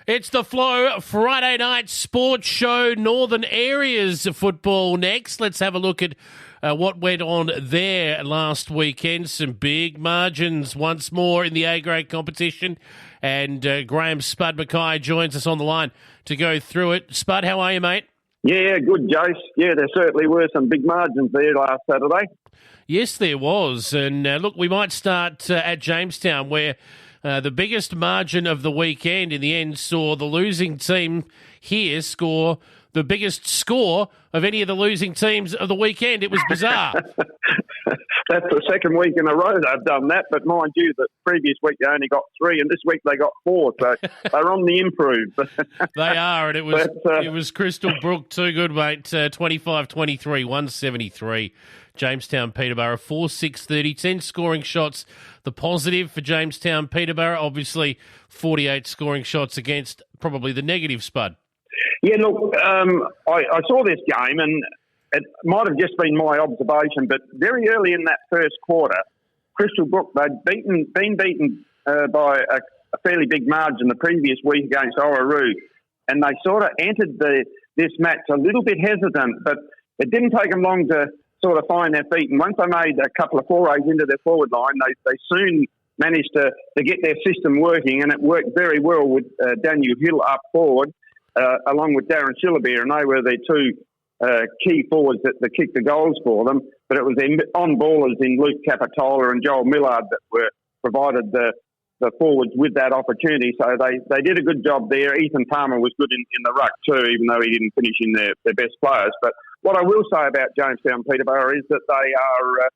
It's the Flow Friday night sports show. Northern Areas football next. Let's have a look at what went on there last weekend. Some big margins once more in the A-grade competition. And Graham Spud McKay joins us on the line to go through it. Spud, how are you, mate? Yeah, good, Jace. Yeah, there certainly were some big margins there last Saturday. Yes, there was. And look, we might start at Jamestown, where the biggest margin of the weekend in the end saw the losing team here score the biggest score of any of the losing teams of the weekend. It was bizarre. That's the second week in a row they've done that, but mind you, the previous week they only got 3, and this week they got 4, so they're on the improve. They are, and it was Crystal Brook, too good, mate, 25-23, 173. Jamestown Peterborough, 4-6-30, 10 scoring shots. The positive for Jamestown Peterborough, obviously 48 scoring shots against probably the negative, Spud. Yeah, look, I saw this game, and it might have just been my observation, but very early in that first quarter, Crystal Brook, they'd been beaten by a fairly big margin the previous week against Orroroo, and they sort of entered this match a little bit hesitant, but it didn't take them long to sort of find their feet. And once they made a couple of forays into their forward line, they soon managed to get their system working, and it worked very well with Daniel Hill up forward, along with Darren Shillabeer, and they were their two key forwards that kicked the goals for them. But it was their on-ballers in Luke Capitola and Joel Millard that were provided the forwards with that opportunity. So they did a good job there. Ethan Palmer was good in the ruck too, even though he didn't finish in their best players. But what I will say about Jamestown Peterborough is that they are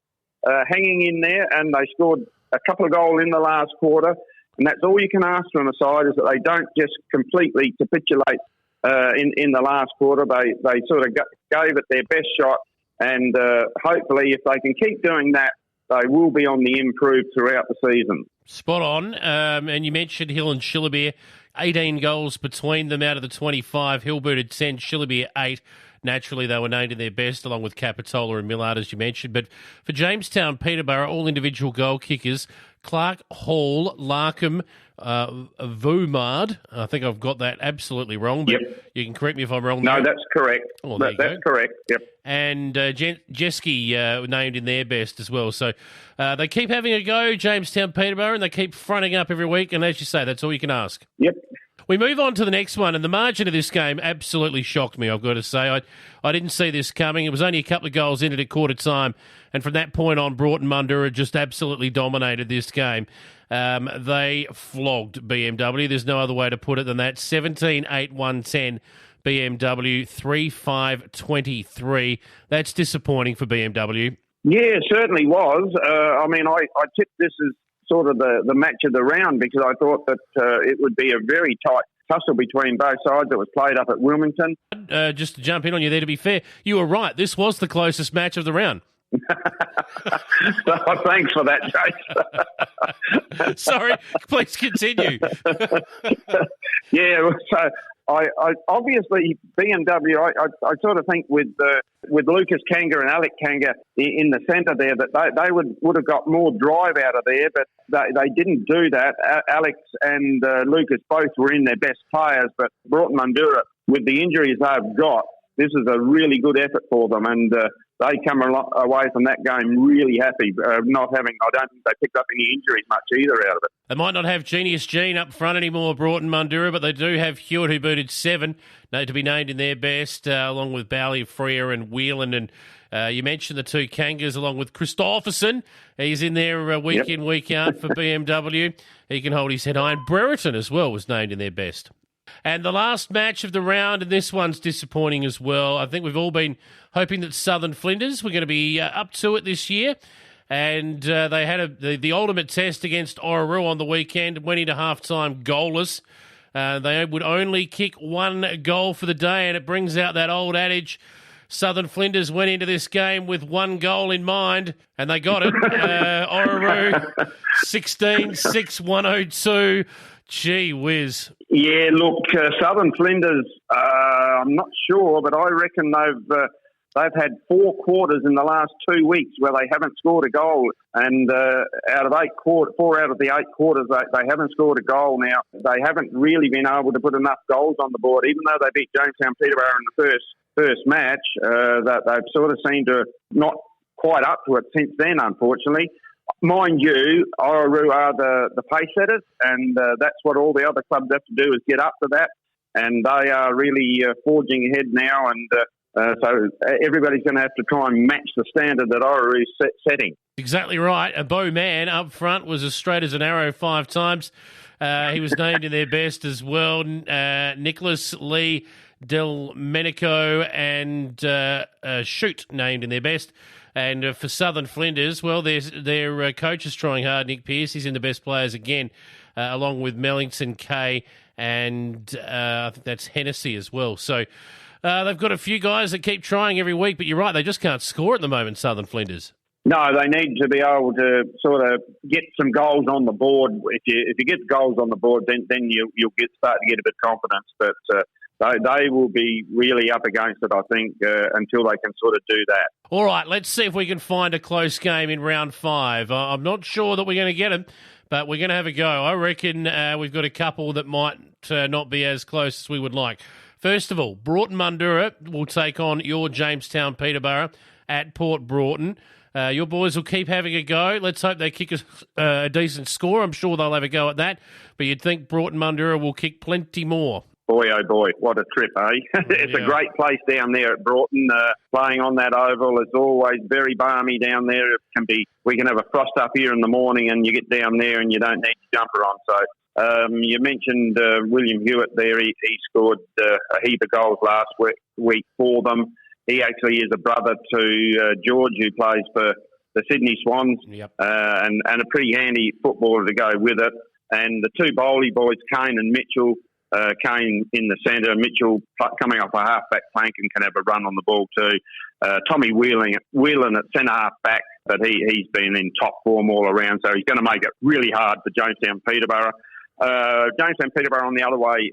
hanging in there, and they scored a couple of goals in the last quarter. And that's all you can ask from a side, is that they don't just completely capitulate in the last quarter. They sort of gave it their best shot, and hopefully if they can keep doing that, they will be on the improve throughout the season. Spot on. And you mentioned Hill and Shillabeer, 18 goals between them out of the 25. Hill booted 10, Shillabeer 8. Naturally, they were named in their best, along with Capitola and Millard, as you mentioned. But for Jamestown Peterborough, all individual goal kickers, Clark, Hall, Larkham, Vumard. I think I've got that absolutely wrong, but You can correct me if I'm wrong. No, that's correct. Oh, that's correct, yep. And Jeske named in their best as well. So they keep having a go, Jamestown Peterborough, and they keep fronting up every week. And as you say, that's all you can ask. Yep. We move on to the next one, and the margin of this game absolutely shocked me, I've got to say. I didn't see this coming. It was only a couple of goals in it at quarter time, and from that point on, Broughton Mundura just absolutely dominated this game. They flogged BMW. There's no other way to put it than that. 17-8-1-10 BMW, 3-5-23. That's disappointing for BMW. Yeah, it certainly was. I tipped this as sort of the match of the round, because I thought that it would be a very tight tussle between both sides. That was played up at Wilmington. Just to jump in on you there, to be fair, you were right. This was the closest match of the round. Thanks for that, Jace. Sorry, please continue. Yeah, so I obviously BMW. I sort of think with Lucas Kanga and Alec Kanga in the centre there, that they would have got more drive out of there, but they didn't do that. Alex and Lucas both were in their best players, but Broughton Mundura, with the injuries they've got, this is a really good effort for them, and they come away from that game really happy, not having, I don't think they picked up any injuries much either out of it. They might not have Genius Gene up front anymore, Broughton Mundura, but they do have Hewitt, who booted 7, to be named in their best, along with Bally, Freer and Whelan. And you mentioned the two Kangas, along with Christopherson. He's in there week in, week out for BMW. He can hold his head high. And Brereton as well was named in their best. And the last match of the round, and this one's disappointing as well. I think we've all been hoping that Southern Flinders were going to be up to it this year. And they had the ultimate test against Orroroo on the weekend, went into half-time goalless. They would only kick 1 goal for the day, and it brings out that old adage, Southern Flinders went into this game with 1 goal in mind, and they got it. Orroroo, 16-6-102. Gee whiz. Yeah, look, Southern Flinders, I'm not sure, but I reckon they've had 4 quarters in the last 2 weeks where they haven't scored a goal. And out of 4 out of the 8 quarters, they haven't scored a goal. Now, they haven't really been able to put enough goals on the board, even though they beat Jamestown Peterborough in the first match. That they've sort of seemed to not quite up to it since then, unfortunately. Mind you, Orroroo are the pace setters, and that's what all the other clubs have to do is get up to that. And they are really forging ahead now, and so everybody's going to have to try and match the standard that Orroroo's setting. Exactly right. A Bo Man up front was as straight as an arrow 5 times. He was named in their best as well. Nicholas Lee Del Menico and Shoot named in their best. And for Southern Flinders, well, their coach is trying hard, Nick Pearce. He's in the best players again, along with Mellington, Kay, and I think that's Hennessy as well. So they've got a few guys that keep trying every week, but you're right, they just can't score at the moment, Southern Flinders. No, they need to be able to sort of get some goals on the board. If you get goals on the board, then you'll start to get a bit of confidence. But they will be really up against it, I think, until they can sort of do that. All right, let's see if we can find a close game in round 5. I'm not sure that we're going to get them, but we're going to have a go. I reckon we've got a couple that might not be as close as we would like. First of all, Broughton Mundura will take on your Jamestown Peterborough at Port Broughton. Your boys will keep having a go. Let's hope they kick a decent score. I'm sure they'll have a go at that, but you'd think Broughton Mundura will kick plenty more. Boy, oh boy, what a trip, eh? It's a great place down there at Broughton. Playing on that oval, it's always very balmy down there. We can have a frost up here in the morning and you get down there and you don't need your jumper on. So you mentioned William Hewitt there. He scored a heap of goals last week for them. He actually is a brother to George, who plays for the Sydney Swans, and a pretty handy footballer to go with it. And the 2 Bowley boys, Kane and Mitchell, Kane in the centre, Mitchell coming off a half-back flank and can have a run on the ball too. Tommy Whelan at centre half-back, but he's been in top form all around, so he's going to make it really hard for Jamestown Peterborough. Jamestown Peterborough on the other way,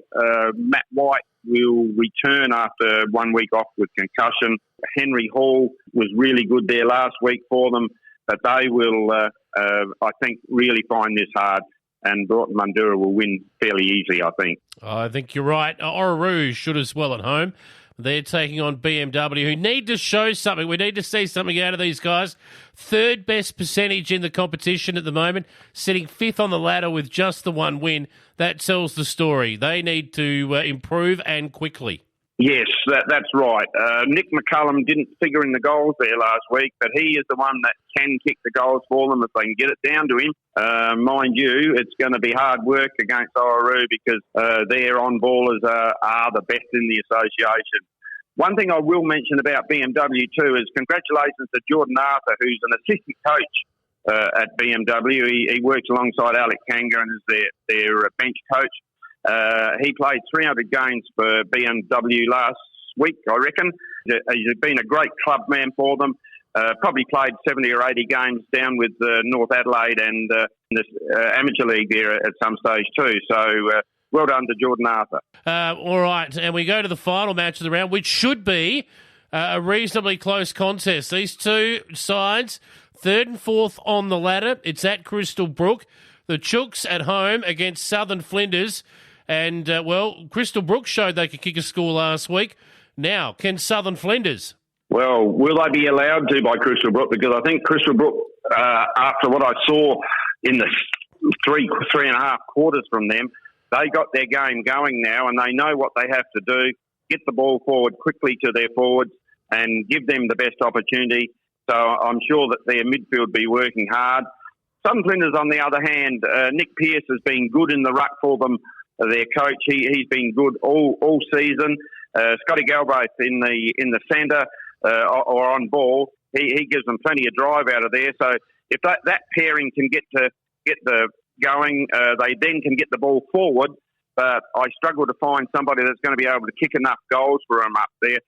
Matt White will return after 1 week off with concussion. Henry Hall was really good there last week for them, but they will, I think, really find this hard. And Broughton Mundura will win fairly easily, I think. I think you're right. Orroroo should as well at home. They're taking on BMW, who need to show something. We need to see something out of these guys. 3rd best percentage in the competition at the moment, sitting 5th on the ladder with just the 1 win. That tells the story. They need to improve and quickly. Yes, that's right. Nick McCullum didn't figure in the goals there last week, but he is the one that can kick the goals for them if they can get it down to him. Mind you, it's going to be hard work against Orroroo because their on-ballers are the best in the association. One thing I will mention about BMW too is congratulations to Jordan Arthur, who's an assistant coach at BMW. He works alongside Alec Kanga and is their bench coach. He played 300 games for BMW last week, I reckon. He's been a great club man for them. Probably played 70 or 80 games down with North Adelaide and the Amateur League there at some stage too. So well done to Jordan Arthur. All right, and we go to the final match of the round, which should be a reasonably close contest. These 2 sides, 3rd and 4th on the ladder. It's at Crystal Brook. The Chooks at home against Southern Flinders. And, Crystal Brook showed they could kick a score last week. Now, can Southern Flinders? Well, will they be allowed to by Crystal Brook? Because I think Crystal Brook, after what I saw in the three and a half quarters from them, they got their game going now and they know what they have to do, get the ball forward quickly to their forwards and give them the best opportunity. So I'm sure that their midfield will be working hard. Southern Flinders, on the other hand, Nick Pearce has been good in the ruck for them. Their coach, he's been good all season. Scotty Galbraith in the centre or on ball, he gives them plenty of drive out of there. So if that pairing can get the going, they then can get the ball forward. But I struggle to find somebody that's going to be able to kick enough goals for them up there.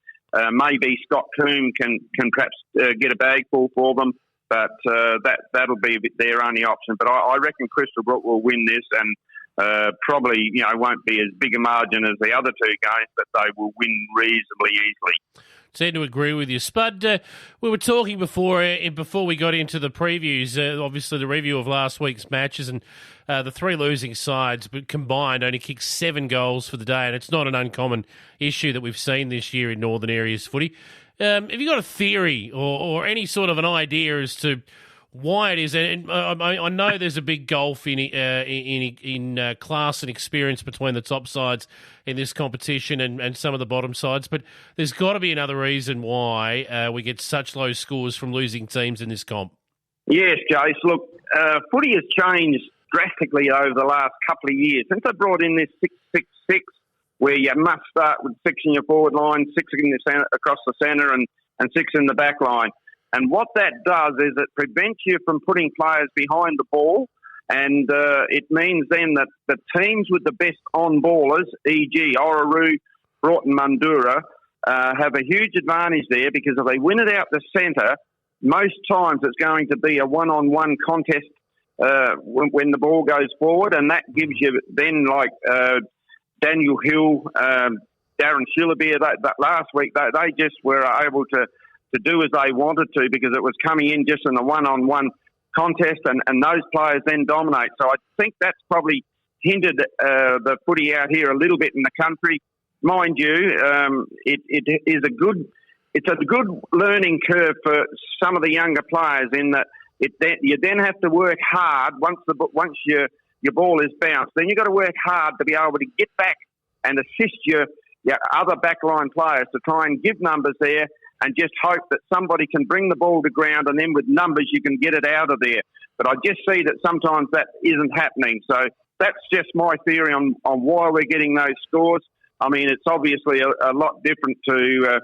Maybe Scott Coombe can perhaps get a bagful for them, but that'll be their only option. But I reckon Crystal Brook will win this and. Probably, won't be as big a margin as the other 2 games, but they will win reasonably easily. Tend to agree with you. Spud, we were talking before we got into the previews, obviously the review of last week's matches, and the three losing sides but combined only kicked 7 goals for the day, and it's not an uncommon issue that we've seen this year in Northern Areas footy. Have you got a theory or any sort of an idea as to why it is? And I know there's a big gulf in class and experience between the top sides in this competition and some of the bottom sides, but there's got to be another reason why we get such low scores from losing teams in this comp. Yes, Jace. Look, footy has changed drastically over the last couple of years. Since they brought in this 6-6-6, where you must start with 6 in your forward line, 6 in the center, across the centre, and 6 in the back line. And what that does is it prevents you from putting players behind the ball, and it means then that the teams with the best on-ballers, e.g. Orroroo, Broughton, Mundura, have a huge advantage there, because if they win it out the centre, most times it's going to be a one-on-one contest when the ball goes forward, and that gives you then, like Daniel Hill, Darren Shillabeer, that last week, they just were able to do as they wanted to, because it was coming in just in a one-on-one contest, and those players then dominate. So I think that's probably hindered the footy out here a little bit in the country. Mind you, it's a good learning curve for some of the younger players, in that you then have to work hard once your ball is bounced. Then you've got to work hard to be able to get back and assist your other backline players to try and give numbers there, and just hope that somebody can bring the ball to ground, and then with numbers you can get it out of there. But I just see that sometimes that isn't happening. So that's just my theory on why we're getting those scores. I mean, it's obviously a lot different to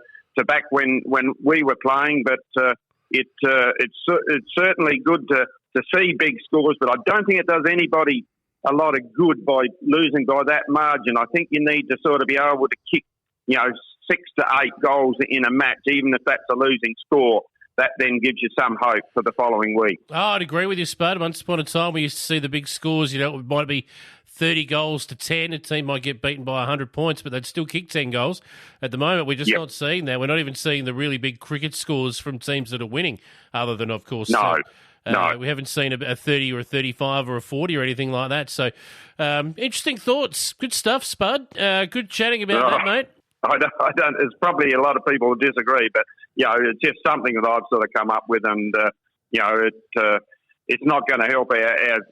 back when we were playing, but it's certainly good to see big scores. But I don't think it does anybody a lot of good by losing by that margin. I think you need to sort of be able to kick, 6 to 8 goals in a match, even if that's a losing score. That then gives you some hope for the following week. Oh, I'd agree with you, Spud. Once upon a time, we used to see the big scores. It might be 30 goals to 10. A team might get beaten by 100 points, but they'd still kick 10 goals. At the moment, we're just not seeing that. We're not even seeing the really big cricket scores from teams that are winning, other than, of course, No. We haven't seen a 30 or a 35 or a 40 or anything like that. So, interesting thoughts. Good stuff, Spud. Good chatting about that, mate. I don't. There's probably a lot of people who disagree, but it's just something that I've sort of come up with, and it's not going to help our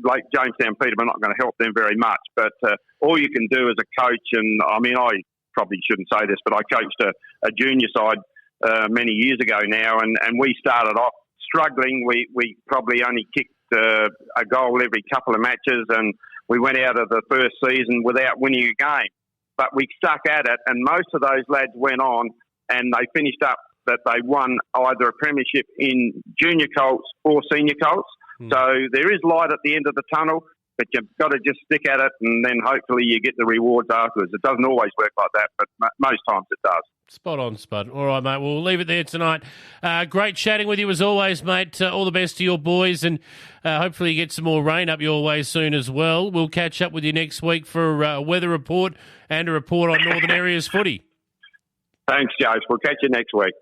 like Jamestown Peterborough, not going to help them very much. But all you can do as a coach, and I mean, I probably shouldn't say this, but I coached a junior side many years ago now, and we started off struggling. We probably only kicked a goal every couple of matches, and we went out of the first season without winning a game. But we stuck at it, and most of those lads went on, and they finished up that they won either a premiership in junior Colts or senior Colts. So there is light at the end of the tunnel, but you've got to just stick at it, and then hopefully you get the rewards afterwards. It doesn't always work like that, but most times it does. Spot on, Spud. All right, mate. We'll leave it there tonight. Great chatting with you as always, mate. All the best to your boys, and hopefully you get some more rain up your way soon as well. We'll catch up with you next week for a weather report and a report on Northern Areas footy. Thanks, Josh. We'll catch you next week.